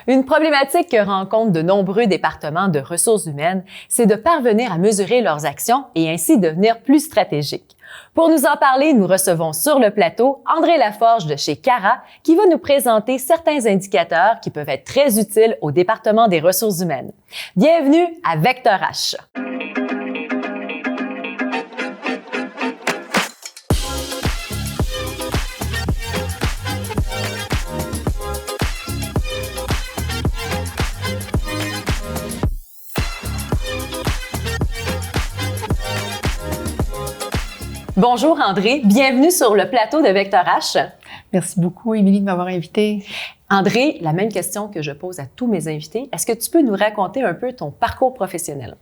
Une problématique que rencontrent de nombreux départements de ressources humaines, c'est de parvenir à mesurer leurs actions et ainsi devenir plus stratégiques. Pour nous en parler, nous recevons sur le plateau André Laforge de chez Cara qui va nous présenter certains indicateurs qui peuvent être très utiles au département des ressources humaines. Bienvenue à Vecteur H. Bonjour André, bienvenue sur le plateau de Vecteur H. Merci beaucoup, Émilie, de m'avoir invitée. André, la même question que je pose à tous mes invités. Est-ce que tu peux nous raconter un peu ton parcours professionnel?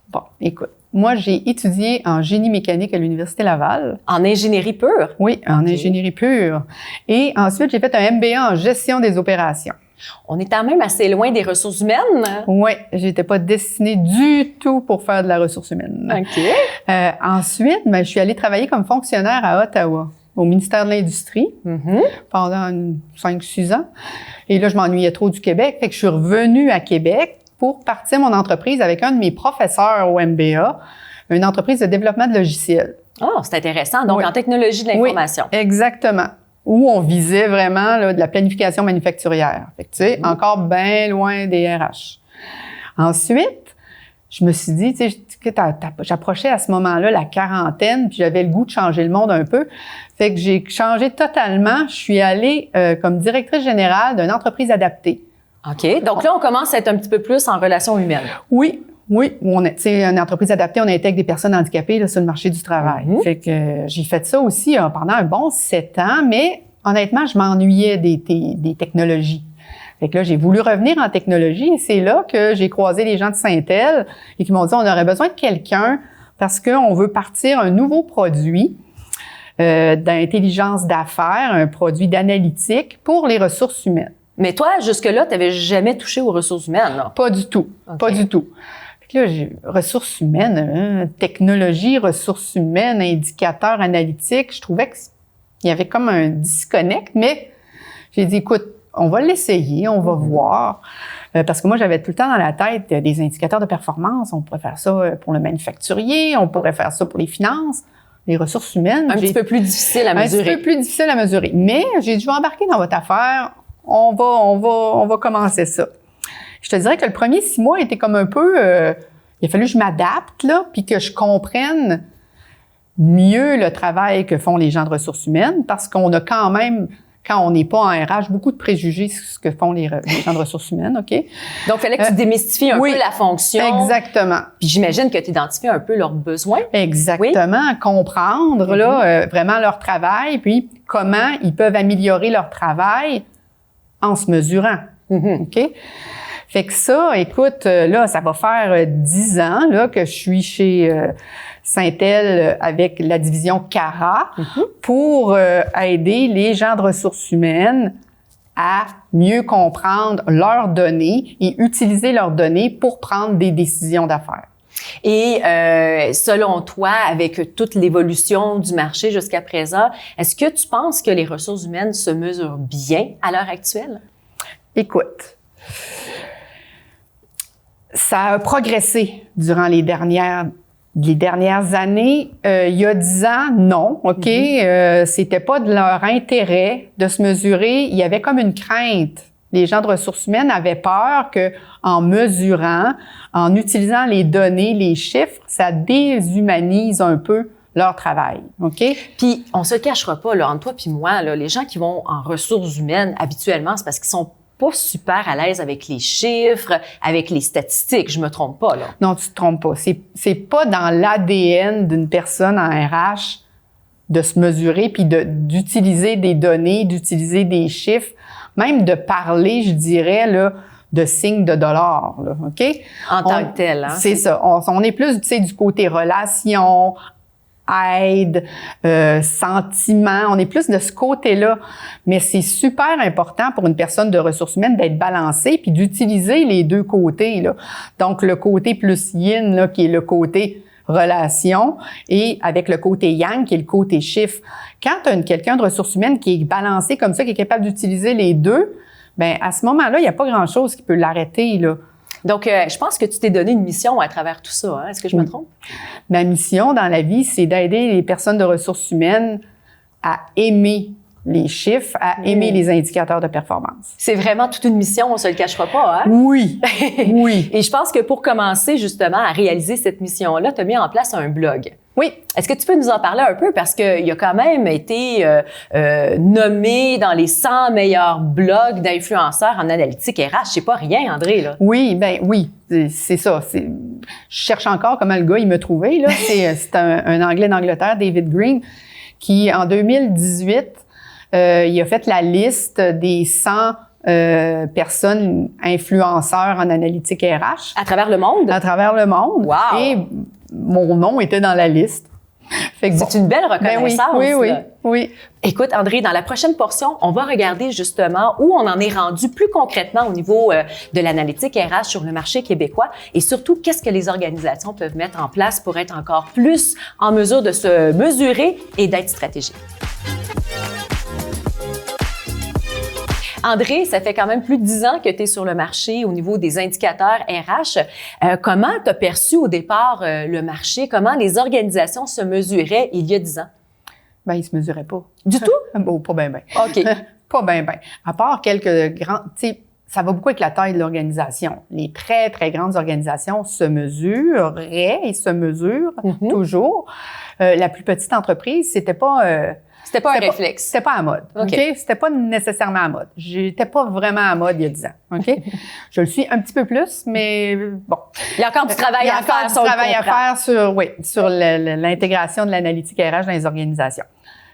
Bon, écoute, moi, j'ai étudié en génie mécanique à l'Université Laval. En ingénierie pure? Oui, en ingénierie pure. Et ensuite, j'ai fait un MBA en gestion des opérations. On est quand même assez loin des ressources humaines. Oui, j'étais pas destinée du tout pour faire de la ressource humaine. OK. Ensuite, je suis allée travailler comme fonctionnaire à Ottawa, au ministère de l'Industrie, pendant 5-6 ans. Et là, je m'ennuyais trop du Québec, fait que je suis revenue à Québec pour partir mon entreprise avec un de mes professeurs au MBA, une entreprise de développement de logiciels. Oh, c'est intéressant. Donc, en technologie de l'information. Oui, exactement. Où on visait vraiment là, de la planification manufacturière. Fait que, tu sais, encore bien loin des RH. Ensuite, je me suis dit, tu sais, j'approchais à ce moment-là la quarantaine, puis j'avais le goût de changer le monde un peu. Fait que j'ai changé totalement. Je suis allée comme directrice générale d'une entreprise adaptée. OK. Donc là, on commence à être un petit peu plus en relation humaine. Oui. On est, tu sais, une entreprise adaptée, on intègre des personnes handicapées là, sur le marché du travail. Fait que j'ai fait ça aussi pendant un bon 7 ans, mais honnêtement, je m'ennuyais des technologies. Fait que là, j'ai voulu revenir en technologie et c'est là que j'ai croisé les gens de Syntel et qui m'ont dit on aurait besoin de quelqu'un parce qu'on veut partir un nouveau produit d'intelligence d'affaires, un produit d'analytique pour les ressources humaines. Mais toi, jusque-là, tu n'avais jamais touché aux ressources humaines, là? Pas du tout. Okay. Pas du tout. Là, ressources humaines, technologie, ressources humaines, indicateurs analytiques, je trouvais qu'il y avait comme un disconnect, mais j'ai dit, écoute, on va l'essayer, on va voir. Parce que moi, j'avais tout le temps dans la tête des indicateurs de performance. On pourrait faire ça pour le manufacturier, on pourrait faire ça pour les finances. Les ressources humaines. Un petit peu plus difficile à mesurer. Un petit peu plus difficile à mesurer. Mais j'ai dit, je vais embarquer dans votre affaire, on va commencer ça. Je te dirais que le premier 6 mois était comme un peu... il a fallu que je m'adapte, là, puis que je comprenne mieux le travail que font les gens de ressources humaines, parce qu'on a quand même, quand on n'est pas en RH, beaucoup de préjugés sur ce que font les gens de ressources humaines, OK? Donc, il fallait que tu démystifies un peu la fonction. Exactement. Puis j'imagine que tu identifies un peu leurs besoins. Exactement. Comprendre, là, vraiment leur travail, puis comment ils peuvent améliorer leur travail en se mesurant. OK? Fait que ça, écoute, là, ça va faire 10 ans là que je suis chez Syntel avec la division Cara pour aider les gens de ressources humaines à mieux comprendre leurs données et utiliser leurs données pour prendre des décisions d'affaires. Et selon toi, avec toute l'évolution du marché jusqu'à présent, est-ce que tu penses que les ressources humaines se mesurent bien à l'heure actuelle? Écoute, ça a progressé durant les dernières années. Il y a 10 ans, non, OK? C'était pas de leur intérêt de se mesurer. Il y avait comme une crainte. Les gens de ressources humaines avaient peur que, en mesurant, en utilisant les données, les chiffres, ça déshumanise un peu leur travail, OK? Puis, on se cachera pas, là, entre toi puis moi, là, les gens qui vont en ressources humaines, habituellement, c'est parce qu'ils sont pas super à l'aise avec les chiffres, avec les statistiques. Je me trompe pas, là. Non, tu te trompes pas. C'est pas dans l'ADN d'une personne en RH de se mesurer puis d'utiliser des données, d'utiliser des chiffres, même de parler, je dirais, là, de signes de dollars, là, OK? En tant que tel, hein? C'est ça. On est plus, tu sais, du côté relation, aide, sentiment. On est plus de ce côté-là. Mais c'est super important pour une personne de ressources humaines d'être balancée puis d'utiliser les deux côtés, là. Donc, le côté plus yin, là, qui est le côté relation, et avec le côté yang, qui est le côté chiffre. Quand tu as quelqu'un de ressources humaines qui est balancé comme ça, qui est capable d'utiliser les deux, bien, à ce moment-là, il n'y a pas grand-chose qui peut l'arrêter, là. Donc, je pense que tu t'es donné une mission à travers tout ça. Hein? Est-ce que je me trompe? Ma mission dans la vie, c'est d'aider les personnes de ressources humaines à aimer les chiffres, à aimer les indicateurs de performance. C'est vraiment toute une mission, on se le cachera pas, hein? Oui, oui. Et je pense que pour commencer justement à réaliser cette mission-là, tu as mis en place un blog. Oui. Est-ce que tu peux nous en parler un peu? Parce qu'il a quand même été nommé dans les 100 meilleurs blogs d'influenceurs en analytique RH. C'est pas rien, André, là. Oui, ben oui, c'est ça. Je cherche encore comment le gars, il m'a trouvé, là. C'est un Anglais d'Angleterre, David Green, qui, en 2018, il a fait la liste des 100 personnes influenceurs en analytique RH. À travers le monde? À travers le monde. Wow! Et mon nom était dans la liste. Fait que c'est une belle reconnaissance. Ben oui. Écoute, André, dans la prochaine portion, on va regarder justement où on en est rendu plus concrètement au niveau de l'analytique RH sur le marché québécois et surtout, qu'est-ce que les organisations peuvent mettre en place pour être encore plus en mesure de se mesurer et d'être stratégique. André, ça fait quand même plus de 10 ans que tu es sur le marché au niveau des indicateurs RH. Comment tu as perçu au départ le marché? Comment les organisations se mesuraient il y a 10 ans? Ben, ils se mesuraient pas. Du tout? Bon, pas bien. OK. Pas bien. À part quelques grands... Tu sais, ça va beaucoup avec la taille de l'organisation. Les très, très grandes organisations se mesuraient et se mesurent toujours. La plus petite entreprise, c'était pas... C'était pas un réflexe. C'était pas à mode. OK? C'était pas nécessairement à mode. J'étais pas vraiment à mode il y a 10 ans. OK? Je le suis un petit peu plus, mais bon. Il y a encore du travail à faire. Il y a encore du travail à faire sur l'intégration de l'analytique RH dans les organisations.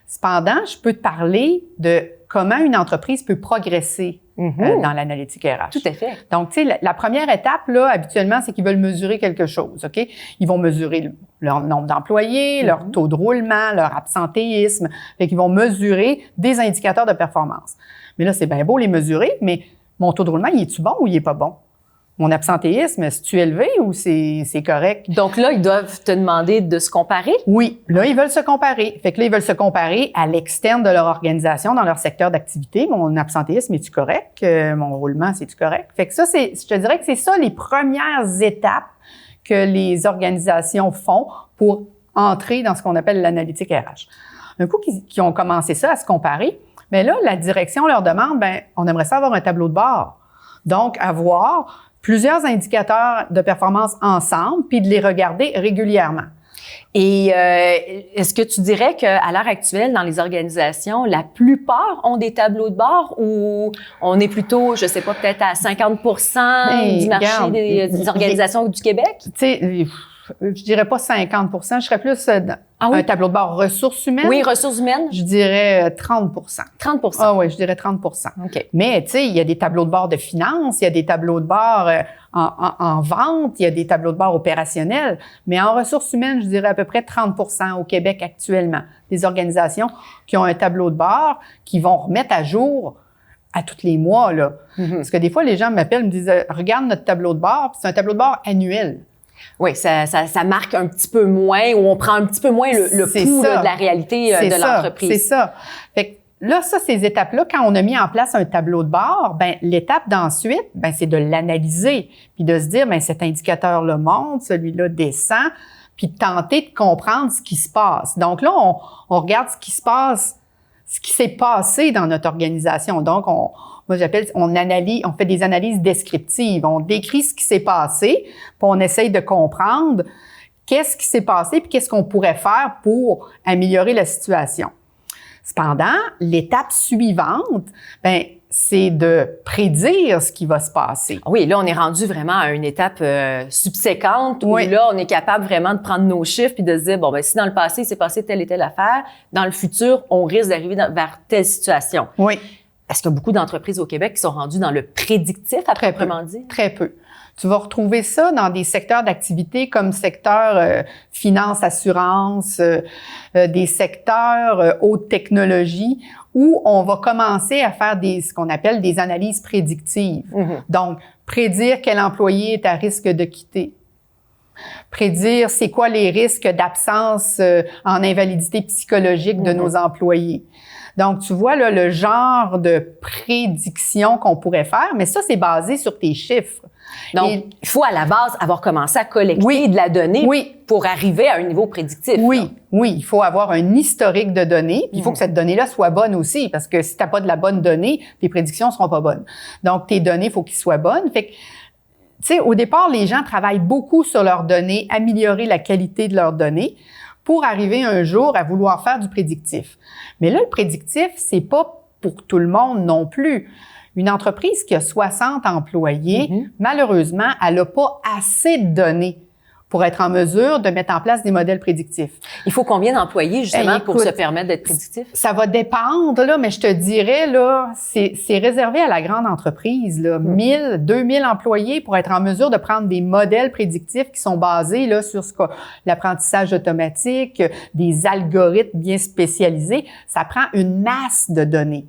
Cependant, je peux te parler de comment une entreprise peut progresser dans l'analytique RH. Tout à fait. Donc, tu sais, la première étape, là, habituellement, c'est qu'ils veulent mesurer quelque chose, OK? Ils vont mesurer leur nombre d'employés, leur taux de roulement, leur absentéisme. Fait qu'ils vont mesurer des indicateurs de performance. Mais là, c'est bien beau les mesurer, mais mon taux de roulement, il est-tu bon ou il est pas bon? Mon absentéisme, est-tu élevé ou c'est correct? Donc là, ils doivent te demander de se comparer? Oui. Là, ils veulent se comparer. Fait que là, ils veulent se comparer à l'externe de leur organisation, dans leur secteur d'activité. Mon absentéisme, est-tu correct? Mon roulement, c'est-tu correct? Fait que ça, je te dirais que c'est ça les premières étapes que les organisations font pour entrer dans ce qu'on appelle l'analytique RH. Un coup qu'ils ont commencé ça, à se comparer, mais là, la direction leur demande, on aimerait ça avoir un tableau de bord. Donc, avoir plusieurs indicateurs de performance ensemble, puis de les regarder régulièrement. Et est-ce que tu dirais qu'à l'heure actuelle, dans les organisations, la plupart ont des tableaux de bord ou on est plutôt, je sais pas, peut-être à 50% du marché des organisations du Québec? Tu sais, je dirais pas 50%, je serais plus un tableau de bord ressources humaines. Oui, ressources humaines. Je dirais 30%. 30%. Ah oui, je dirais 30%. OK. Mais tu sais, il y a des tableaux de bord de finances, il y a des tableaux de bord en vente, il y a des tableaux de bord opérationnels. Mais en ressources humaines, je dirais à peu près 30% au Québec actuellement. Des organisations qui ont un tableau de bord, qui vont remettre à jour à tous les mois, là. Parce que des fois, les gens m'appellent, me disent « Regarde notre tableau de bord », puis c'est un tableau de bord annuel. Oui, ça marque un petit peu moins, ou on prend un petit peu moins le pouls de la réalité de l'entreprise. C'est ça. Fait que là, ces étapes-là, quand on a mis en place un tableau de bord, l'étape d'ensuite, c'est de l'analyser, puis de se dire, cet indicateur-là monte, celui-là descend, puis de tenter de comprendre ce qui se passe. Donc là, on regarde ce qui se passe, ce qui s'est passé dans notre organisation. Donc, moi, on fait des analyses descriptives. On décrit ce qui s'est passé, puis on essaye de comprendre qu'est-ce qui s'est passé, puis qu'est-ce qu'on pourrait faire pour améliorer la situation. Cependant, l'étape suivante, c'est de prédire ce qui va se passer. Oui, là, on est rendu vraiment à une étape subséquente où là, on est capable vraiment de prendre nos chiffres puis de se dire, si dans le passé, il s'est passé telle et telle affaire, dans le futur, on risque d'arriver vers telle situation. Oui. Est-ce qu'il y a beaucoup d'entreprises au Québec qui sont rendues dans le prédictif, à proprement dit? Très peu. Tu vas retrouver ça dans des secteurs d'activité comme secteur finance, assurance, des secteurs haute technologie, où on va commencer à faire ce qu'on appelle des analyses prédictives. Donc, prédire quel employé est à risque de quitter. Prédire c'est quoi les risques d'absence en invalidité psychologique de nos employés. Donc, tu vois là, le genre de prédiction qu'on pourrait faire, mais ça, c'est basé sur tes chiffres. Donc, il faut à la base avoir commencé à collecter de la donnée pour arriver à un niveau prédictif. Oui, il faut avoir un historique de données, puis il faut que cette donnée-là soit bonne aussi, parce que si tu n'as pas de la bonne donnée, tes prédictions seront pas bonnes. Donc, tes données, il faut qu'ils soient bonnes. Fait que, tu sais, au départ, les gens travaillent beaucoup sur leurs données, améliorer la qualité de leurs données pour arriver un jour à vouloir faire du prédictif. Mais là, le prédictif, c'est pas pour tout le monde non plus. Une entreprise qui a 60 employés, malheureusement, elle n'a pas assez de données pour être en mesure de mettre en place des modèles prédictifs. Il faut combien d'employés, justement, pour se permettre d'être prédictif? Ça va dépendre, là, mais je te dirais, là, c'est réservé à la grande entreprise, là. 1000, 2000 employés pour être en mesure de prendre des modèles prédictifs qui sont basés, là, sur l'apprentissage automatique, des algorithmes bien spécialisés. Ça prend une masse de données.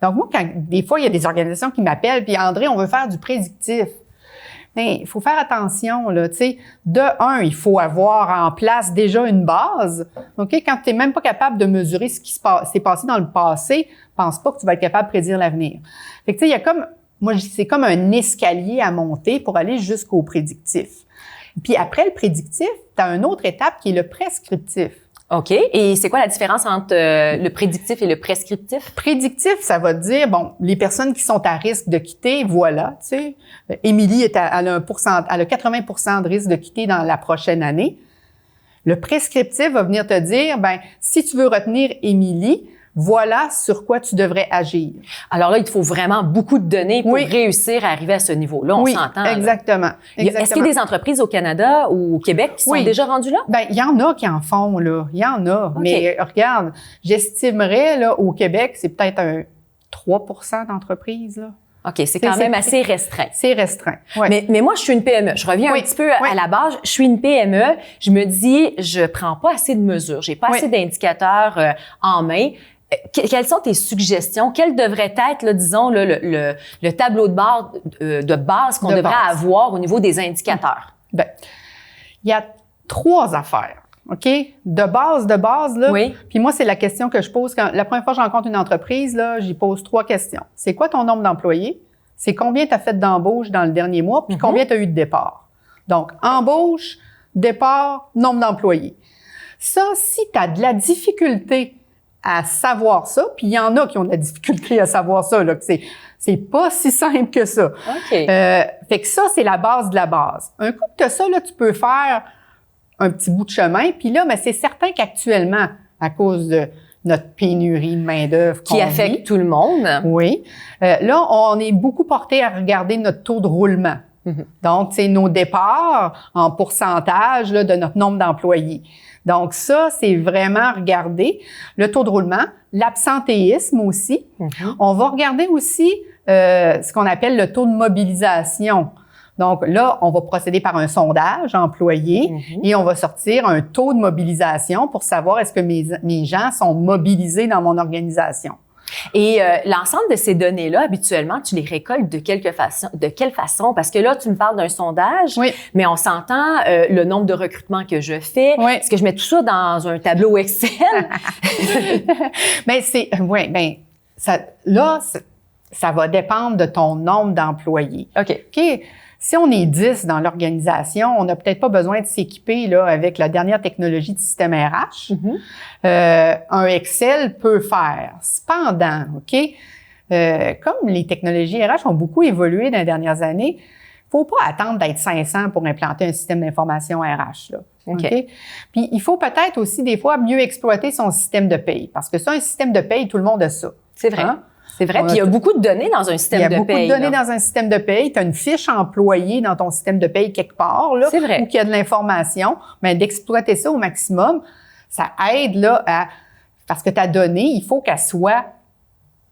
Donc, moi, des fois, il y a des organisations qui m'appellent, puis André, on veut faire du prédictif. Mais il faut faire attention, là, tu sais. De un, il faut avoir en place déjà une base. OK? Quand tu n'es même pas capable de mesurer ce qui s'est passé dans le passé, pense pas que tu vas être capable de prédire l'avenir. Fait que, tu sais, il y a comme, moi, je dis, c'est comme un escalier à monter pour aller jusqu'au prédictif. Puis après le prédictif, tu as une autre étape qui est le prescriptif. OK. Et c'est quoi la différence entre le prédictif et le prescriptif? Prédictif, ça va dire, bon, les personnes qui sont à risque de quitter, voilà, tu sais. Émilie elle a 80% de risque de quitter dans la prochaine année. Le prescriptif va venir te dire, ben, si tu veux retenir Émilie, voilà sur quoi tu devrais agir. Alors là, il te faut vraiment beaucoup de données pour réussir à arriver à ce niveau-là. On s'entend. Exactement. Est-ce qu'il y a des entreprises au Canada ou au Québec qui sont déjà rendues là? Ben, il y en a qui en font, là. Il y en a. Okay. Mais regarde, j'estimerais, là, au Québec, c'est peut-être un 3% d'entreprises, là. OK, c'est quand même assez restreint. C'est restreint. Ouais. Mais moi, je suis une PME. Je reviens un petit peu à la base. Je suis une PME. Je me dis, je prends pas assez de mesures. J'ai pas assez d'indicateurs en main. Quelles sont tes suggestions? Quel devrait être, là, disons, le tableau de base qu'on devrait avoir au niveau des indicateurs? Ben, il y a 3 affaires. OK? De base, là. Puis moi, c'est la question que je pose la première fois que je rencontre une entreprise, là, j'y pose 3 questions. C'est quoi ton nombre d'employés? C'est combien tu as fait d'embauches dans le dernier mois? Puis combien tu as eu de départ? Donc, embauche, départ, nombre d'employés. Ça, si tu as de la difficulté à savoir ça, puis il y en a qui ont de la difficulté à savoir ça, là, que c'est pas si simple que ça. Okay. Fait que ça, c'est la base de la base. Un coup que tu as ça, là, tu peux faire un petit bout de chemin, puis là, mais c'est certain qu'actuellement, à cause de notre pénurie de main-d'œuvre qui affecte tout le monde. Oui. Là, on est beaucoup porté à regarder notre taux de roulement. Donc, c'est nos départs en pourcentage là, de notre nombre d'employés. Donc, ça, c'est vraiment regarder le taux de roulement, l'absentéisme aussi. On va regarder aussi ce qu'on appelle le taux de mobilisation. Donc, là, on va procéder par un sondage employé et on va sortir un taux de mobilisation pour savoir est-ce que mes gens sont mobilisés dans mon organisation. Et l'ensemble de ces données-là, habituellement, tu les récoltes de quelle façon? Parce que là, tu me parles d'un sondage, mais on s'entend le nombre de recrutements que je fais. Est-ce que je mets tout ça dans un tableau Excel? Ça va dépendre de ton nombre d'employés. OK. Si on est 10 dans l'organisation, on n'a peut-être pas besoin de s'équiper là avec la dernière technologie de système RH. Un Excel peut faire. Cependant, comme les technologies RH ont beaucoup évolué dans les dernières années, faut pas attendre d'être 500 pour implanter un système d'information RH. Là. Okay? Puis il faut peut-être aussi des fois mieux exploiter son système de paye, parce que ça, un système de paye, tout le monde a ça. C'est vrai. C'est vrai. Puis il y a beaucoup de données dans un système de paye. Il y a beaucoup de données dans un système de paye. Tu as une fiche employée dans ton système de paye quelque part, là, c'est vrai. Où il y a de l'information. Mais d'exploiter ça au maximum, ça aide là parce que ta donnée, il faut qu'elle soit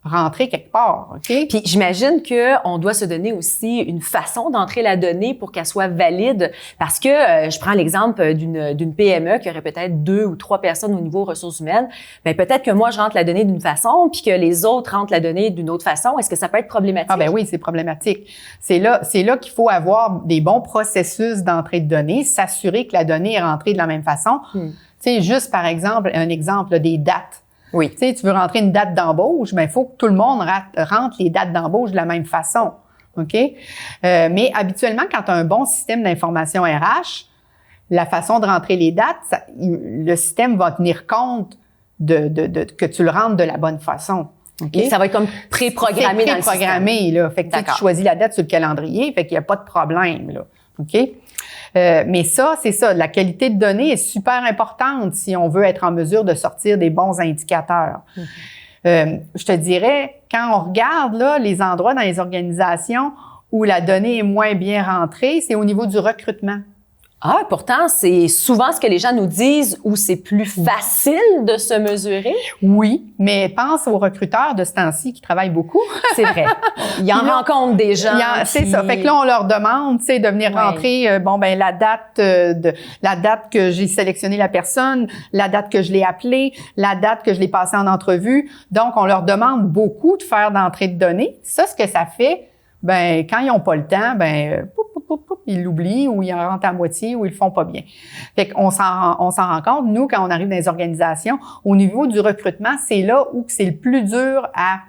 rentrée quelque part, OK? Puis j'imagine que on doit se donner aussi une façon d'entrer la donnée pour qu'elle soit valide, parce que je prends l'exemple d'une PME qui aurait peut-être 2 ou 3 personnes au niveau ressources humaines. Ben peut-être que moi je rentre la donnée d'une façon, puis que les autres rentrent la donnée d'une autre façon. Est-ce que ça peut être problématique? Ah ben oui, c'est problématique. C'est là qu'il faut avoir des bons processus d'entrée de données, s'assurer que la donnée est rentrée de la même façon. Tu sais, juste par exemple, un exemple là, des dates. Oui. Tu sais, tu veux rentrer une date d'embauche, mais il faut que tout le monde rentre les dates d'embauche de la même façon. OK? Mais habituellement, quand tu as un bon système d'information RH, la façon de rentrer les dates, le système va tenir compte que tu le rentres de la bonne façon. Okay? Et ça va être comme préprogrammé dans le système. Préprogrammé, là. Fait que tu choisis la date sur le calendrier, fait qu'il n'y a pas de problème, là. OK? Mais ça, c'est ça. La qualité de données est super importante si on veut être en mesure de sortir des bons indicateurs. Je te dirais, quand on regarde là, les endroits dans les organisations où la donnée est moins bien rentrée, c'est au niveau du recrutement. Ah, pourtant, c'est souvent ce que les gens nous disent où c'est plus facile de se mesurer. Oui, mais pense aux recruteurs de ce temps-ci qui travaillent beaucoup. C'est vrai. Ils en rencontrent des gens. C'est ça. Fait que là, on leur demande, tu sais, de venir rentrer, la date que j'ai sélectionné la personne, la date que je l'ai appelée, la date que je l'ai passée en entrevue. Donc, on leur demande beaucoup de faire d'entrée de données. Ça, ce que ça fait, quand ils n'ont pas le temps, ils l'oublient ou ils en rentrent à moitié ou ils le font pas bien. Fait qu'on s'en rend compte, nous, quand on arrive dans les organisations, au niveau du recrutement, c'est là où c'est le plus dur à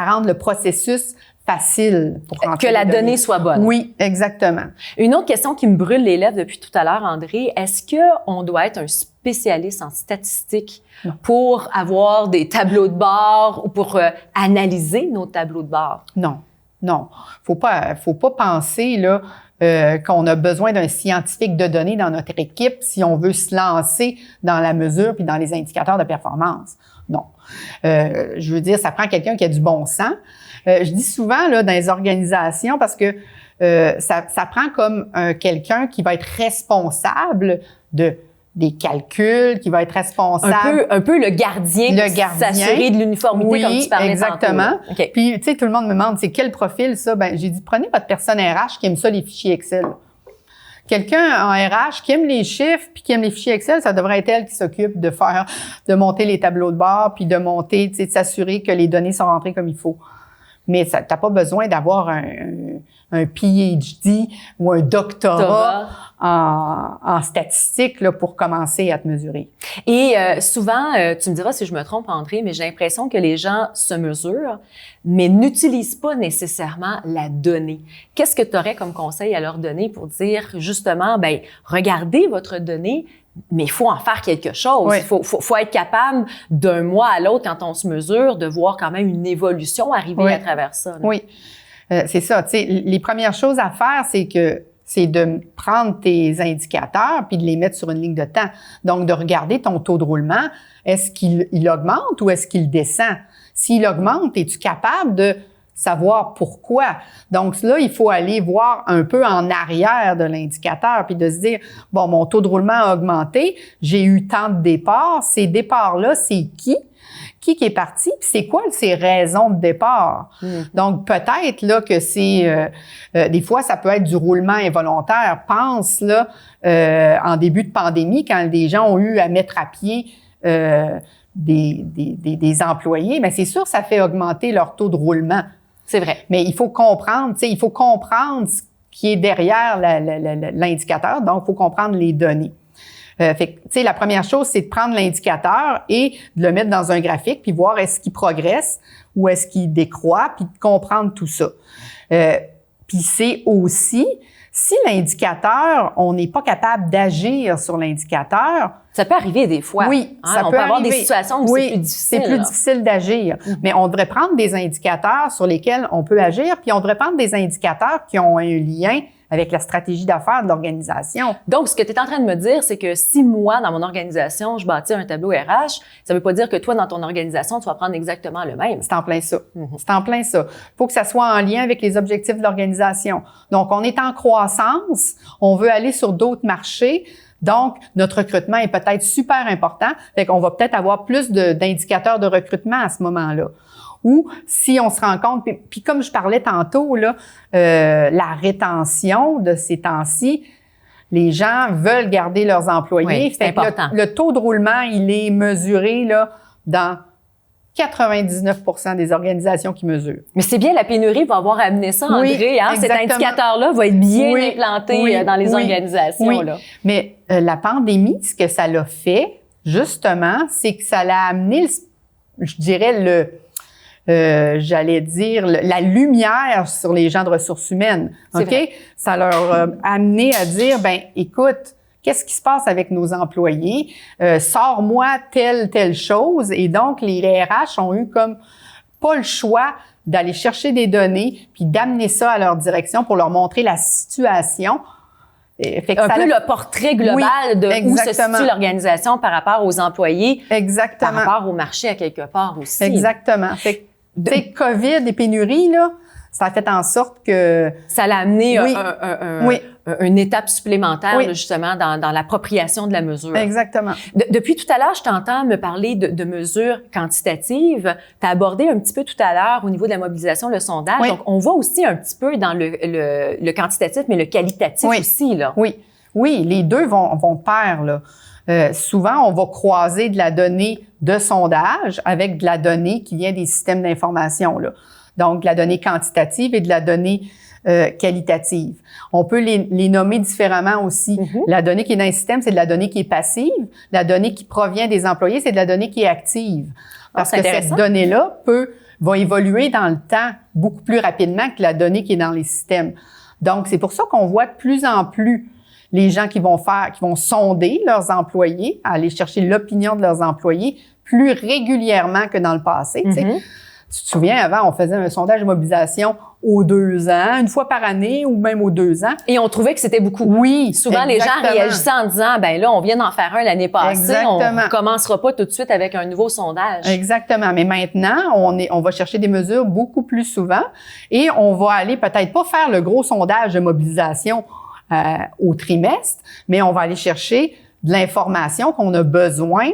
rendre le processus facile pour rentrer que la donnée soit bonne. Oui, exactement. Une autre question qui me brûle les lèvres depuis tout à l'heure, André, est-ce qu'on doit être un spécialiste en statistiques pour avoir des tableaux de bord ou pour analyser nos tableaux de bord? Non, faut pas penser là qu'on a besoin d'un scientifique de données dans notre équipe si on veut se lancer dans la mesure puis dans les indicateurs de performance. Non, je veux dire, ça prend quelqu'un qui a du bon sens. Je dis souvent là dans les organisations parce que ça prend comme quelqu'un qui va être responsable des calculs, qui va être responsable. Un peu le gardien. S'assurer de l'uniformité comme tu parlais exactement. Tantôt. Okay. Puis, tu sais, tout le monde me demande, c'est quel profil ça? J'ai dit, prenez votre personne RH qui aime ça, les fichiers Excel. Quelqu'un en RH qui aime les chiffres puis qui aime les fichiers Excel, ça devrait être elle qui s'occupe de monter les tableaux de bord puis de monter, tu sais, de s'assurer que les données sont rentrées comme il faut. Mais t'as pas besoin d'avoir un PhD ou un doctorat en statistique là, pour commencer à te mesurer. Et souvent, tu me diras si je me trompe, André, mais j'ai l'impression que les gens se mesurent, mais n'utilisent pas nécessairement la donnée. Qu'est-ce que tu aurais comme conseil à leur donner pour dire justement, regardez votre donnée, mais il faut en faire quelque chose. Oui. Il faut être capable d'un mois à l'autre, quand on se mesure, de voir quand même une évolution arriver à travers ça. Là. Oui, c'est ça. Tu sais, les premières choses à faire, c'est de prendre tes indicateurs puis de les mettre sur une ligne de temps. Donc, de regarder ton taux de roulement. Est-ce qu'il augmente ou est-ce qu'il descend? S'il augmente, es-tu capable de savoir pourquoi? Donc là, il faut aller voir un peu en arrière de l'indicateur puis de se dire, bon, mon taux de roulement a augmenté, j'ai eu tant de départs. Ces départs-là, c'est qui est parti, puis c'est quoi ces raisons de départ. Donc, peut-être là que c'est... des fois, ça peut être du roulement involontaire. Pense là en début de pandémie, quand des gens ont eu à mettre à pied des employés, mais c'est sûr que ça fait augmenter leur taux de roulement. C'est vrai. Mais il faut comprendre, ce qui est derrière l'indicateur, donc il faut comprendre les données. Fait que, tu sais, la première chose, c'est de prendre l'indicateur et de le mettre dans un graphique puis voir est-ce qu'il progresse ou est-ce qu'il décroît puis de comprendre tout ça. Puis c'est aussi, si l'indicateur, on n'est pas capable d'agir sur l'indicateur. Ça peut arriver des fois. Oui, ça peut avoir des situations où c'est plus difficile. C'est plus difficile d'agir. Mais on devrait prendre des indicateurs sur lesquels on peut agir, puis on devrait prendre des indicateurs qui ont un lien avec la stratégie d'affaires de l'organisation. Donc, ce que tu es en train de me dire, c'est que si moi, dans mon organisation, je bâtis un tableau RH, ça veut pas dire que toi, dans ton organisation, tu vas prendre exactement le même. C'est en plein ça. C'est en plein ça. Il faut que ça soit en lien avec les objectifs de l'organisation. Donc, on est en croissance, on veut aller sur d'autres marchés. Donc, notre recrutement est peut-être super important. Fait qu'on va peut-être avoir plus d'indicateurs de recrutement à ce moment-là. Ou si on se rend compte, puis comme je parlais tantôt, là, la rétention de ces temps-ci, les gens veulent garder leurs employés. Oui, c'est important. Le taux de roulement, il est mesuré là dans 99% des organisations qui mesurent. Mais c'est bien, la pénurie va avoir amené ça, André. Oui, hein? Cet indicateur-là va être bien implanté dans les organisations. Oui. Là. Mais la pandémie, ce que ça l'a fait, justement, c'est que ça l'a amené, je dirais, j'allais dire, la lumière sur les gens de ressources humaines. OK? Vrai. Ça leur a amené à dire, ben, écoute, qu'est-ce qui se passe avec nos employés? Sors-moi telle chose. Et donc, les RH ont eu comme pas le choix d'aller chercher des données puis d'amener ça à leur direction pour leur montrer la situation. Fait que un peu le portrait global de où se situe l'organisation par rapport aux employés. Exactement. Par rapport au marché à quelque part aussi. Exactement. Fait que, tu sais, COVID et pénurie, là, ça a fait en sorte que... Ça l'a amené une étape supplémentaire, là, justement, dans l'appropriation de la mesure. Exactement. Depuis tout à l'heure, je t'entends me parler de mesures quantitatives. Tu as abordé un petit peu tout à l'heure au niveau de la mobilisation, le sondage. Oui. Donc, on voit aussi un petit peu dans le quantitatif, mais le qualitatif aussi, là. Oui, les deux vont de pair, là. Souvent, on va croiser de la donnée de sondage avec de la donnée qui vient des systèmes d'information, là. Donc, de la donnée quantitative et de la donnée qualitative. On peut les nommer différemment aussi. La donnée qui est dans le système, c'est de la donnée qui est passive. La donnée qui provient des employés, c'est de la donnée qui est active. Parce que cette donnée-là va évoluer dans le temps beaucoup plus rapidement que la donnée qui est dans les systèmes. Donc, c'est pour ça qu'on voit de plus en plus les gens qui vont sonder leurs employés, aller chercher l'opinion de leurs employés plus régulièrement que dans le passé. Tu te souviens, avant, on faisait un sondage de mobilisation aux 2 ans, une fois par année ou même aux 2 ans. Et on trouvait que c'était beaucoup. Oui, souvent, les gens réagissaient en disant, ben là, on vient d'en faire un l'année passée. Exactement. On commencera pas tout de suite avec un nouveau sondage. Exactement. Mais maintenant, on va chercher des mesures beaucoup plus souvent et on va aller peut-être pas faire le gros sondage de mobilisation au trimestre, mais on va aller chercher de l'information qu'on a besoin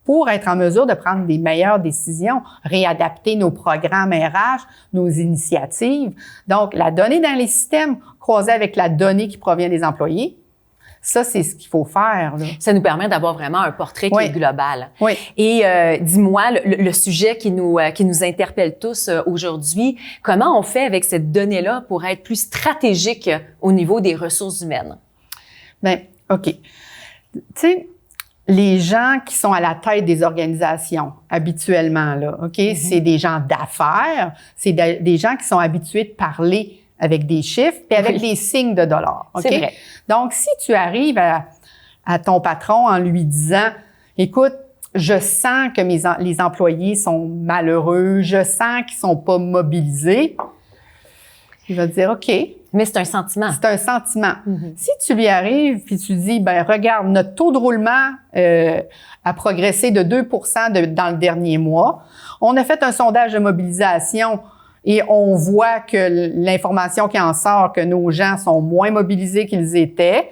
pour être en mesure de prendre des meilleures décisions, réadapter nos programmes RH, nos initiatives. Donc, la donnée dans les systèmes croisée avec la donnée qui provient des employés, ça, c'est ce qu'il faut faire, là. Ça nous permet d'avoir vraiment un portrait qui est global. Oui. Et dis-moi, le sujet qui nous interpelle tous aujourd'hui, comment on fait avec cette donnée-là pour être plus stratégique au niveau des ressources humaines? Bien, OK. Tu sais, les gens qui sont à la tête des organisations, habituellement, là, OK, c'est des gens d'affaires, c'est des gens qui sont habitués de parler avec des chiffres puis avec des signes de dollars, OK? C'est vrai. Donc, si tu arrives à ton patron en lui disant, écoute, je sens que les employés sont malheureux, je sens qu'ils sont pas mobilisés, il va te dire, OK. Mais c'est un sentiment. C'est un sentiment. Si tu lui arrives puis tu dis, ben regarde, notre taux de roulement a progressé de 2 dans le dernier mois. On a fait un sondage de mobilisation et on voit que l'information qui en sort, que nos gens sont moins mobilisés qu'ils étaient.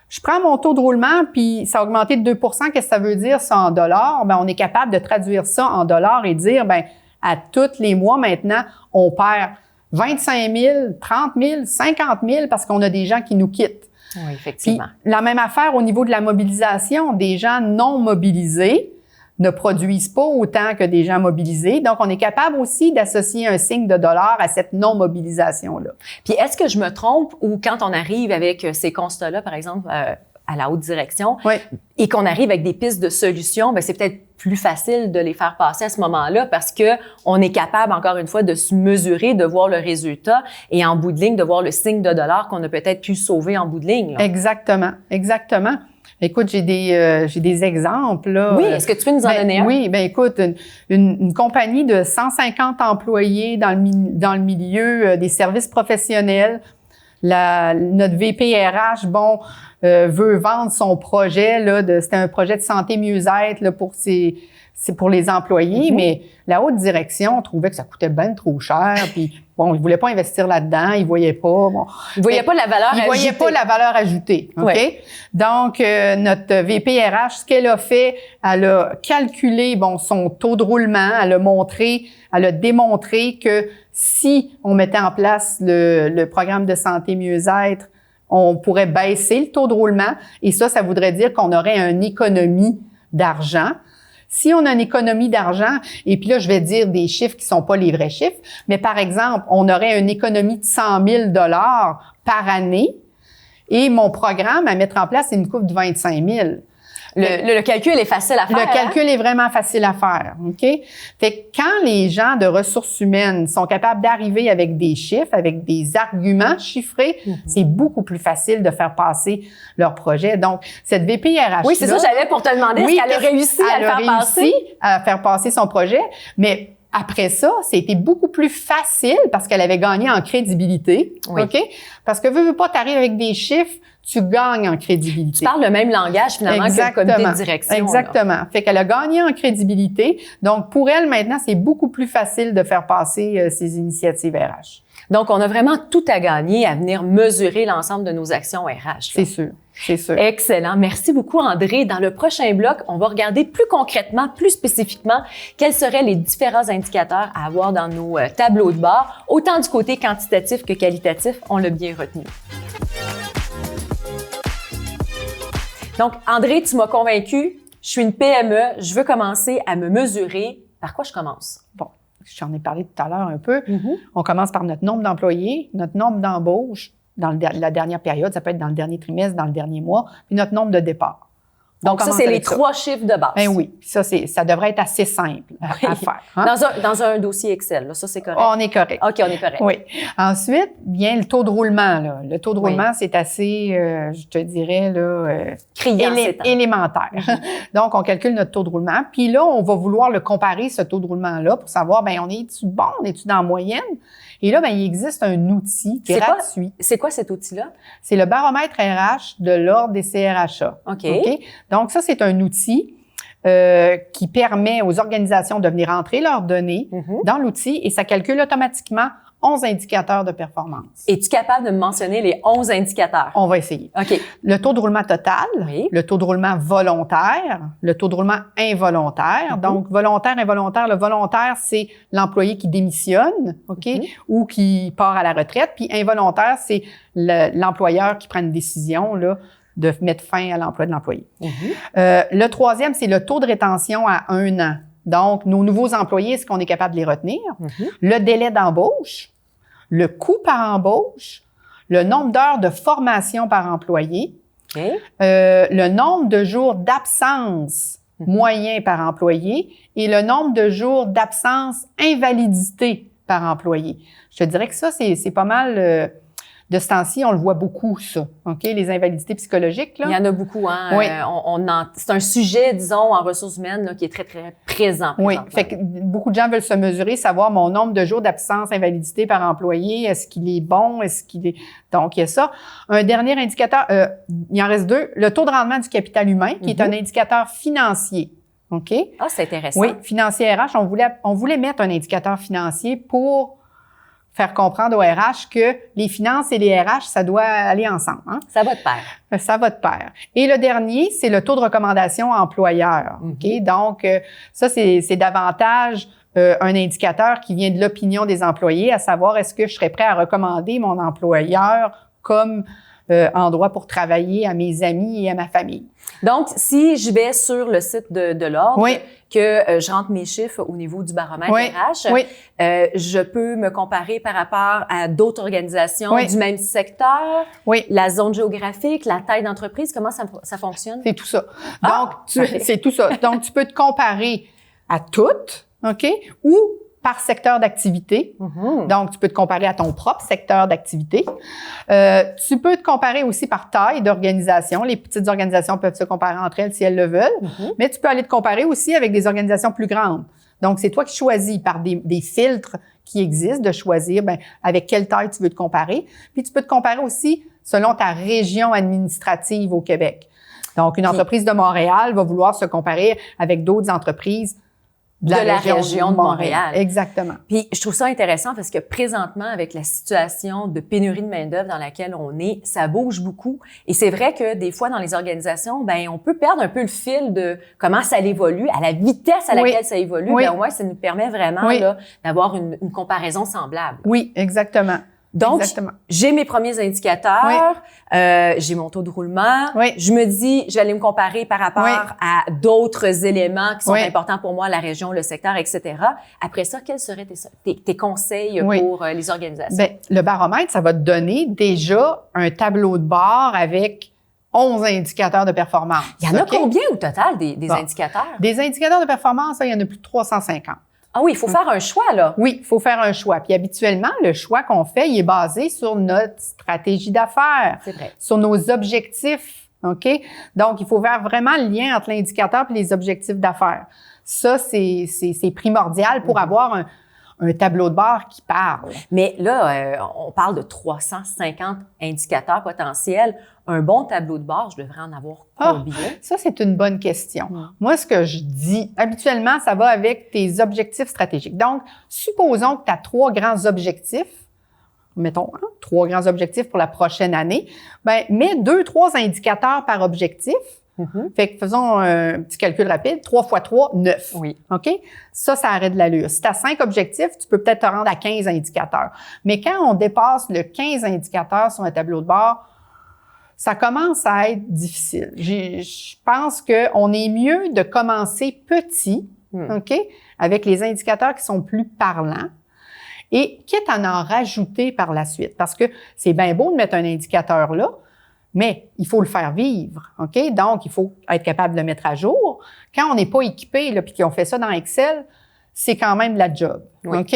Je prends mon taux de roulement puis ça a augmenté de 2 Qu'est-ce que ça veut dire ça en dollars? Ben on est capable de traduire ça en dollars et dire, ben à tous les mois maintenant, on perd 25 000, 30 000, 50 000 parce qu'on a des gens qui nous quittent. Oui, effectivement. Puis, la même affaire au niveau de la mobilisation. Des gens non mobilisés ne produisent pas autant que des gens mobilisés. Donc, on est capable aussi d'associer un signe de dollar à cette non-mobilisation-là. Puis, est-ce que je me trompe ou quand on arrive avec ces constats-là, par exemple, à la haute direction, et qu'on arrive avec des pistes de solutions, ben c'est peut-être plus facile de les faire passer à ce moment-là parce que on est capable, encore une fois, de se mesurer, de voir le résultat et en bout de ligne, de voir le signe de dollar qu'on a peut-être pu sauver en bout de ligne. Là. Exactement. Écoute, j'ai des exemples, là. Oui, est-ce que tu peux nous en donner un? Oui, ben écoute, une compagnie de 150 employés dans le milieu des services professionnels. Notre VP RH, veut vendre son projet, là, c'était un projet de santé mieux-être, là, c'est pour les employés, mais la haute direction trouvait que ça coûtait bien trop cher, puis ils voulaient pas investir là-dedans, ils voyaient pas, Ils voyaient pas la valeur ajoutée. Ils voyaient pas la valeur ajoutée, OK? Ouais. Donc, notre VP RH, ce qu'elle a fait, elle a calculé, son taux de roulement, elle a démontré que si on mettait en place le programme de santé mieux-être, on pourrait baisser le taux de roulement et ça voudrait dire qu'on aurait une économie d'argent. Si on a une économie d'argent, et puis là, je vais dire des chiffres qui sont pas les vrais chiffres, mais par exemple, on aurait une économie de 100 000 $ par année et mon programme à mettre en place, c'est une coupe de 25 000. Le calcul est facile à faire. Le calcul est vraiment facile à faire, OK? Fait que quand les gens de ressources humaines sont capables d'arriver avec des chiffres, avec des arguments chiffrés, c'est beaucoup plus facile de faire passer leur projet. Donc, cette VPRH-là... Oui, c'est ça, j'avais pour te demander, est-ce qu'elle a réussi à le faire passer? Elle a réussi à faire passer son projet, mais après ça, c'était beaucoup plus facile parce qu'elle avait gagné en crédibilité, OK? Parce que veux pas, t'arrives avec des chiffres, tu gagnes en crédibilité. Tu parles le même langage, finalement, que le comité de direction. Exactement. Là. Fait qu'elle a gagné en crédibilité. Donc, pour elle, maintenant, c'est beaucoup plus facile de faire passer ces initiatives RH. Donc, on a vraiment tout à gagner à venir mesurer l'ensemble de nos actions RH. Là. C'est sûr. C'est sûr. Excellent. Merci beaucoup, André. Dans le prochain bloc, on va regarder plus concrètement, plus spécifiquement, quels seraient les différents indicateurs à avoir dans nos tableaux de bord, autant du côté quantitatif que qualitatif. On l'a bien retenu. Donc, André, tu m'as convaincu. Je suis une PME. Je veux commencer à me mesurer. Par quoi je commence? Bon, j'en ai parlé tout à l'heure un peu. On commence par notre nombre d'employés, notre nombre d'embauches dans la dernière période. Ça peut être dans le dernier trimestre, dans le dernier mois, puis notre nombre de départs. Donc, ça, c'est les 3 chiffres de base. Ben oui. Ça devrait être assez simple à faire. Hein? Dans un dossier Excel, là, ça, c'est correct. On est correct. OK, on est correct. Oui. Ensuite, vient le taux de roulement, là. Le taux de roulement, c'est assez, je te dirais, là, criant, élémentaire. Donc, on calcule notre taux de roulement. Puis là, on va vouloir le comparer, ce taux de roulement-là, pour savoir, ben, on est-tu bon? On est-tu dans la moyenne? Et là, ben, il existe un outil gratuit. C'est quoi cet outil-là? C'est le baromètre RH de l'Ordre des CRHA. OK. Donc, ça, c'est un outil qui permet aux organisations de venir entrer leurs données dans l'outil et ça calcule automatiquement 11 indicateurs de performance. Es-tu capable de me mentionner les 11 indicateurs? On va essayer. OK. Le taux de roulement total, le taux de roulement volontaire, le taux de roulement involontaire. Donc, volontaire, involontaire. Le volontaire, c'est l'employé qui démissionne, OK, ou qui part à la retraite. Puis involontaire, c'est l'employeur qui prend une décision, là, de mettre fin à l'emploi de l'employé. Le troisième, c'est le taux de rétention à 1 an. Donc, nos nouveaux employés, est-ce qu'on est capable de les retenir? Le délai d'embauche, le coût par embauche, le nombre d'heures de formation par employé, le nombre de jours d'absence moyen par employé et le nombre de jours d'absence invalidité par employé. Je te dirais que ça, c'est pas mal... De ce temps-ci, on le voit beaucoup, ça. OK? Les invalidités psychologiques, là. Il y en a beaucoup, hein? Oui. C'est un sujet, disons, en ressources humaines, là, qui est très, très présent. Oui. Fait que beaucoup de gens veulent se mesurer, savoir mon nombre de jours d'absence invalidité par employé. Est-ce qu'il est bon? Est-ce qu'il est... Donc, il y a ça. Un dernier indicateur, il en reste 2. Le taux de rendement du capital humain, qui est un indicateur financier. OK? Ah, c'est intéressant. Oui. Financier RH, on voulait mettre un indicateur financier pour faire comprendre au RH que les finances et les RH, ça doit aller ensemble. Hein? Ça va de pair. Ça va de pair. Et le dernier, c'est le taux de recommandation employeur. OK? Donc, ça, c'est davantage un indicateur qui vient de l'opinion des employés, à savoir est-ce que je serais prêt à recommander mon employeur comme endroit pour travailler à mes amis et à ma famille. Donc, si je vais sur le site de l'Ordre, que je rentre mes chiffres au niveau du baromètre RH, je peux me comparer par rapport à d'autres organisations du même secteur, la zone géographique, la taille d'entreprise, comment ça fonctionne? C'est tout ça. Donc, c'est tout ça. Donc, tu peux te comparer à toutes, OK? Ou par secteur d'activité. Donc, tu peux te comparer à ton propre secteur d'activité. Tu peux te comparer aussi par taille d'organisation. Les petites organisations peuvent se comparer entre elles si elles le veulent. Mais tu peux aller te comparer aussi avec des organisations plus grandes. Donc, c'est toi qui choisis par des filtres qui existent de choisir avec quelle taille tu veux te comparer. Puis, tu peux te comparer aussi selon ta région administrative au Québec. Donc, une entreprise de Montréal va vouloir se comparer avec d'autres entreprises de la région de Montréal. Exactement. Puis, je trouve ça intéressant parce que présentement, avec la situation de pénurie de main-d'œuvre dans laquelle on est, ça bouge beaucoup. Et c'est vrai que des fois, dans les organisations, on peut perdre un peu le fil de comment ça évolue, à la vitesse à laquelle ça évolue. Au moins, ça nous permet vraiment là, d'avoir une comparaison semblable. Oui, exactement. Donc, j'ai mes premiers indicateurs, j'ai mon taux de roulement. Je me dis, je vais aller me comparer par rapport à d'autres éléments qui sont importants pour moi, la région, le secteur, etc. Après ça, quels seraient tes conseils pour les organisations? Le baromètre, ça va te donner déjà un tableau de bord avec 11 indicateurs de performance. Il y en a combien au total des indicateurs? Des indicateurs de performance, il y en a plus de 350. Ah oui, il faut faire un choix, là. Oui, il faut faire un choix. Puis habituellement, le choix qu'on fait, il est basé sur notre stratégie d'affaires, C'est vrai. sur nos objectifs. OK? Donc, il faut faire vraiment le lien entre l'indicateur et les objectifs d'affaires. Ça, c'est primordial pour avoir un tableau de bord qui parle. Mais là, on parle de 350 indicateurs potentiels. Un bon tableau de bord, je devrais en avoir combien? Ça, c'est une bonne question. Moi, ce que je dis, habituellement, ça va avec tes objectifs stratégiques. Donc, supposons que tu as 3 grands objectifs. Mettons, 3 grands objectifs pour la prochaine année. Ben, mets 2-3 indicateurs par objectif. Fait que faisons un petit calcul rapide. 3 x 3, 9. Oui. OK? Ça arrête de l'allure. Si tu as 5 objectifs, tu peux peut-être te rendre à 15 indicateurs. Mais quand on dépasse le 15 indicateurs sur un tableau de bord, ça commence à être difficile. Je pense qu'on est mieux de commencer petit, OK? Avec les indicateurs qui sont plus parlants. Et quitte à en rajouter par la suite. Parce que c'est bien beau de mettre un indicateur là, mais il faut le faire vivre, OK? Donc, il faut être capable de le mettre à jour. Quand on n'est pas équipé, là, puis qu'on fait ça dans Excel, c'est quand même de la job, oui. OK?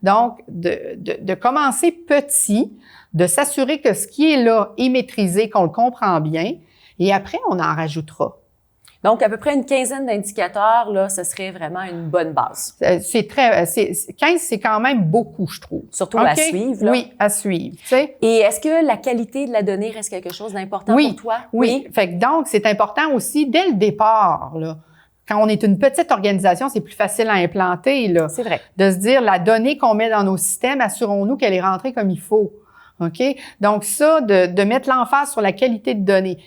Donc, de commencer petit, de s'assurer que ce qui est là est maîtrisé, qu'on le comprend bien, et après, on en rajoutera. Donc, à peu près une quinzaine d'indicateurs, là, ce serait vraiment une bonne base. 15, c'est quand même beaucoup, je trouve. Surtout à suivre, là. Oui, à suivre, tu sais. Et est-ce que la qualité de la donnée reste quelque chose d'important pour toi? Oui. Fait que donc, c'est important aussi, dès le départ, là. Quand on est une petite organisation, c'est plus facile à implanter, là. C'est vrai. De se dire, la donnée qu'on met dans nos systèmes, assurons-nous qu'elle est rentrée comme il faut. OK? Donc, ça, de mettre l'emphase sur la qualité de données.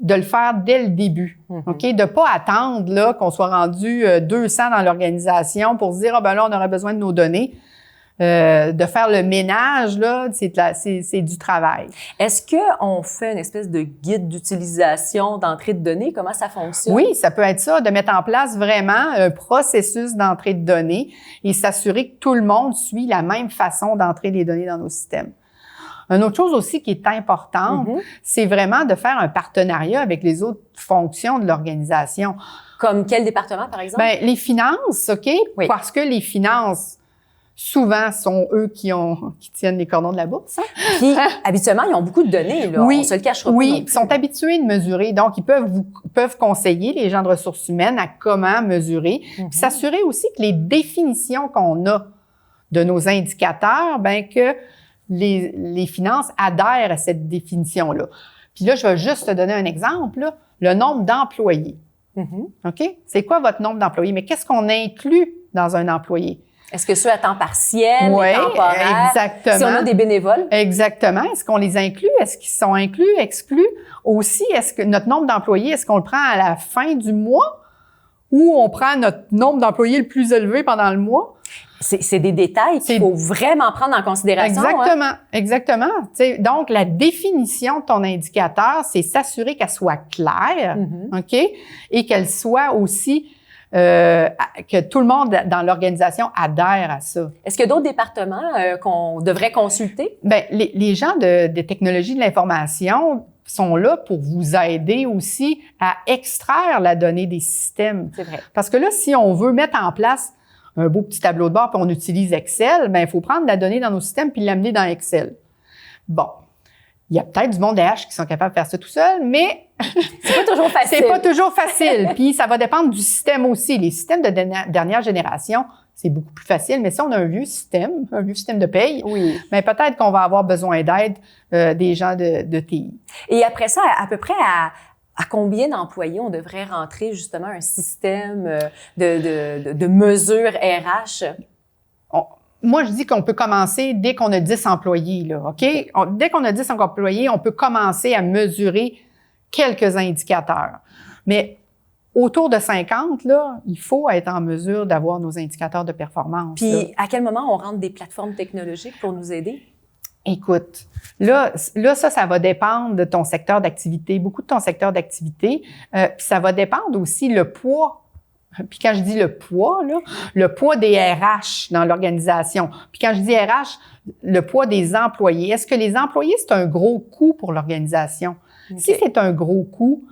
De le faire dès le début, OK? De pas attendre là qu'on soit rendu 200 dans l'organisation pour se dire, ah ben là, on aurait besoin de nos données. De faire le ménage, là, c'est du travail. Est-ce qu'on fait une espèce de guide d'utilisation d'entrée de données? Comment ça fonctionne? Oui, ça peut être ça, de mettre en place vraiment un processus d'entrée de données et s'assurer que tout le monde suit la même façon d'entrer les données dans nos systèmes. Une autre chose aussi qui est importante, c'est vraiment de faire un partenariat avec les autres fonctions de l'organisation. Comme quel département, par exemple? Ben, les finances, OK? Oui. Parce que les finances, souvent, sont eux qui tiennent les cordons de la bourse. Hein? Puis, habituellement, ils ont beaucoup de données, là. Oui, on se le cachera pas. Oui, ils sont habitués de mesurer. Donc, ils peuvent conseiller les gens de ressources humaines à comment mesurer. Puis s'assurer aussi que les définitions qu'on a de nos indicateurs, ben que les finances adhèrent à cette définition-là. Puis là, je vais juste te donner un exemple, là, le nombre d'employés. OK? C'est quoi votre nombre d'employés? Mais qu'est-ce qu'on inclut dans un employé? Est-ce que ceux à temps partiel, temporaire? Exactement. Si on a des bénévoles? Exactement. Est-ce qu'on les inclut? Est-ce qu'ils sont inclus, exclus? Aussi, est-ce que notre nombre d'employés, est-ce qu'on le prend à la fin du mois ou on prend notre nombre d'employés le plus élevé pendant le mois? C'est des détails qu'il faut vraiment prendre en considération. Exactement, exactement. T'sais, donc, la définition de ton indicateur, c'est s'assurer qu'elle soit claire, OK? Et qu'elle soit aussi, que tout le monde dans l'organisation adhère à ça. Est-ce qu'il y a d'autres départements qu'on devrait consulter? Bien, les gens de technologie de l'information sont là pour vous aider aussi à extraire la donnée des systèmes. C'est vrai. Parce que là, si on veut mettre en place un beau petit tableau de bord puis on utilise Excel, ben il faut prendre la donnée dans nos systèmes puis l'amener dans Excel. Bon, il y a peut-être du monde RH qui sont capables de faire ça tout seul, mais c'est pas toujours facile. C'est pas toujours facile. Puis ça va dépendre du système aussi. Les systèmes de dernière génération, c'est beaucoup plus facile. Mais si on a un vieux système de paye, mais peut-être qu'on va avoir besoin d'aide des gens de TI. Et après ça, à peu près à combien d'employés on devrait rentrer justement un système de mesure RH? Moi, je dis qu'on peut commencer dès qu'on a 10 employés, là, OK? Dès qu'on a 10 employés, on peut commencer à mesurer quelques indicateurs. Mais autour de 50, là, il faut être en mesure d'avoir nos indicateurs de performance. Puis, là. À quel moment on rentre des plateformes technologiques pour nous aider? Écoute, là, ça va dépendre de ton secteur d'activité, beaucoup de ton secteur d'activité. Puis ça va dépendre aussi le poids. Puis quand je dis le poids, là, le poids des RH dans l'organisation. Puis quand je dis RH, le poids des employés. Est-ce que les employés, c'est un gros coût pour l'organisation? Okay. Si c'est un gros coût,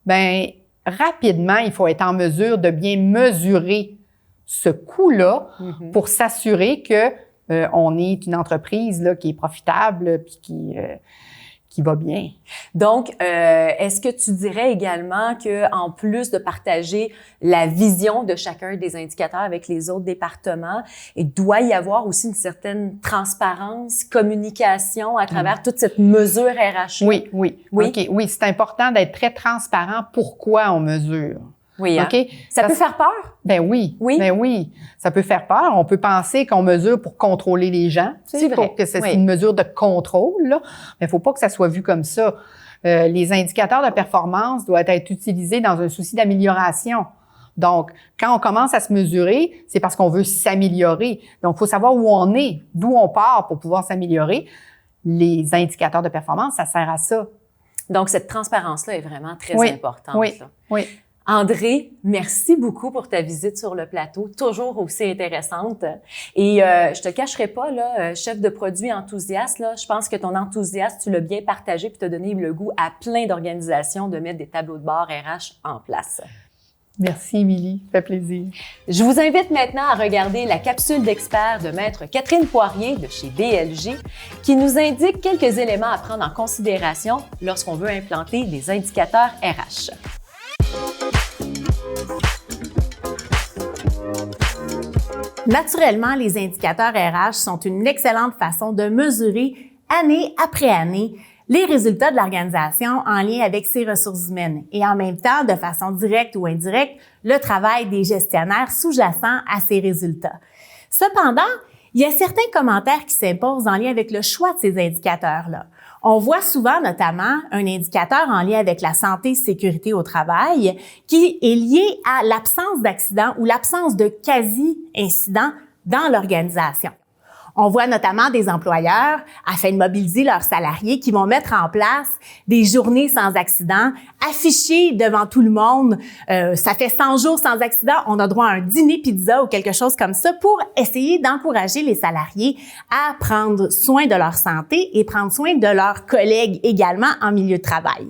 ben rapidement, il faut être en mesure de bien mesurer ce coût-là pour s'assurer que on est une entreprise là, qui est profitable puis qui va bien. Donc, est-ce que tu dirais également que en plus de partager la vision de chacun des indicateurs avec les autres départements, il doit y avoir aussi une certaine transparence, communication à travers toute cette mesure RH? Oui. OK. Oui, c'est important d'être très transparent pourquoi on mesure. Oui, hein? OK? Ça peut faire peur? Ben oui. Oui. Ben oui. Ça peut faire peur. On peut penser qu'on mesure pour contrôler les gens. C'est vrai. Pour que c'est une mesure de contrôle, là. Mais il faut pas que ça soit vu comme ça. Les indicateurs de performance doivent être utilisés dans un souci d'amélioration. Donc, quand on commence à se mesurer, c'est parce qu'on veut s'améliorer. Donc, il faut savoir où on est, d'où on part pour pouvoir s'améliorer. Les indicateurs de performance, ça sert à ça. Donc, cette transparence-là est vraiment très importante. Oui. André, merci beaucoup pour ta visite sur le plateau, toujours aussi intéressante. Et je te cacherai pas, là, chef de produit enthousiaste, là, je pense que ton enthousiasme, tu l'as bien partagé puis t'as donné le goût à plein d'organisations de mettre des tableaux de bord RH en place. Merci, Émilie. Ça fait plaisir. Je vous invite maintenant à regarder la capsule d'expert de Maître Catherine Poirier de chez DLG qui nous indique quelques éléments à prendre en considération lorsqu'on veut implanter des indicateurs RH. Naturellement, les indicateurs RH sont une excellente façon de mesurer année après année les résultats de l'organisation en lien avec ses ressources humaines et en même temps, de façon directe ou indirecte, le travail des gestionnaires sous-jacents à ces résultats. Cependant, il y a certains commentaires qui s'imposent en lien avec le choix de ces indicateurs-là. On voit souvent notamment un indicateur en lien avec la santé et sécurité au travail qui est lié à l'absence d'accidents ou l'absence de quasi-incidents dans l'organisation. On voit notamment des employeurs, afin de mobiliser leurs salariés, qui vont mettre en place des journées sans accident, affichées devant tout le monde. Ça fait 100 jours sans accident, on a droit à un dîner pizza ou quelque chose comme ça pour essayer d'encourager les salariés à prendre soin de leur santé et prendre soin de leurs collègues également en milieu de travail.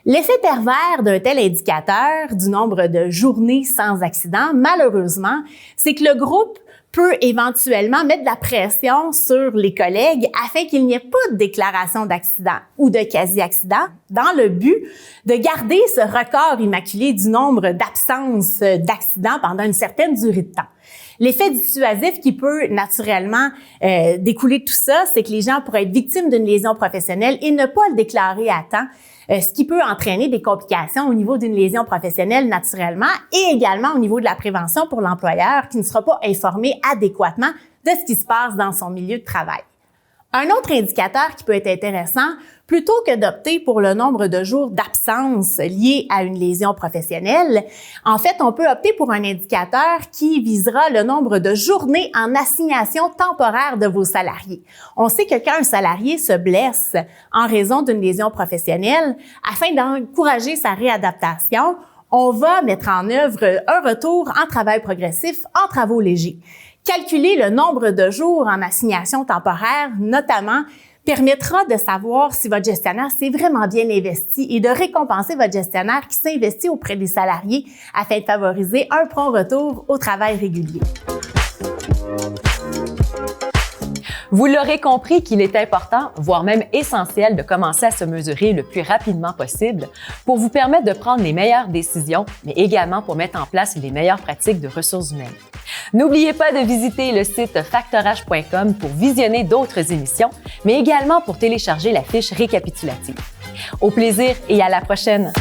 L'effet pervers d'un tel indicateur du nombre de journées sans accident, malheureusement, c'est que le groupe peut éventuellement mettre de la pression sur les collègues afin qu'il n'y ait pas de déclaration d'accident ou de quasi-accident dans le but de garder ce record immaculé du nombre d'absences d'accidents pendant une certaine durée de temps. L'effet dissuasif qui peut naturellement découler de tout ça, c'est que les gens pourraient être victimes d'une lésion professionnelle et ne pas le déclarer à temps, ce qui peut entraîner des complications au niveau d'une lésion professionnelle naturellement et également au niveau de la prévention pour l'employeur qui ne sera pas informé adéquatement de ce qui se passe dans son milieu de travail. Un autre indicateur qui peut être intéressant, plutôt que d'opter pour le nombre de jours d'absence liés à une lésion professionnelle, en fait, on peut opter pour un indicateur qui visera le nombre de journées en assignation temporaire de vos salariés. On sait que quand un salarié se blesse en raison d'une lésion professionnelle, afin d'encourager sa réadaptation, on va mettre en œuvre un retour en travail progressif en travaux légers. Calculer le nombre de jours en assignation temporaire, notamment, permettra de savoir si votre gestionnaire s'est vraiment bien investi et de récompenser votre gestionnaire qui s'investit auprès des salariés afin de favoriser un prompt retour au travail régulier. Vous l'aurez compris qu'il est important, voire même essentiel, de commencer à se mesurer le plus rapidement possible pour vous permettre de prendre les meilleures décisions, mais également pour mettre en place les meilleures pratiques de ressources humaines. N'oubliez pas de visiter le site factorage.com pour visionner d'autres émissions, mais également pour télécharger la fiche récapitulative. Au plaisir et à la prochaine!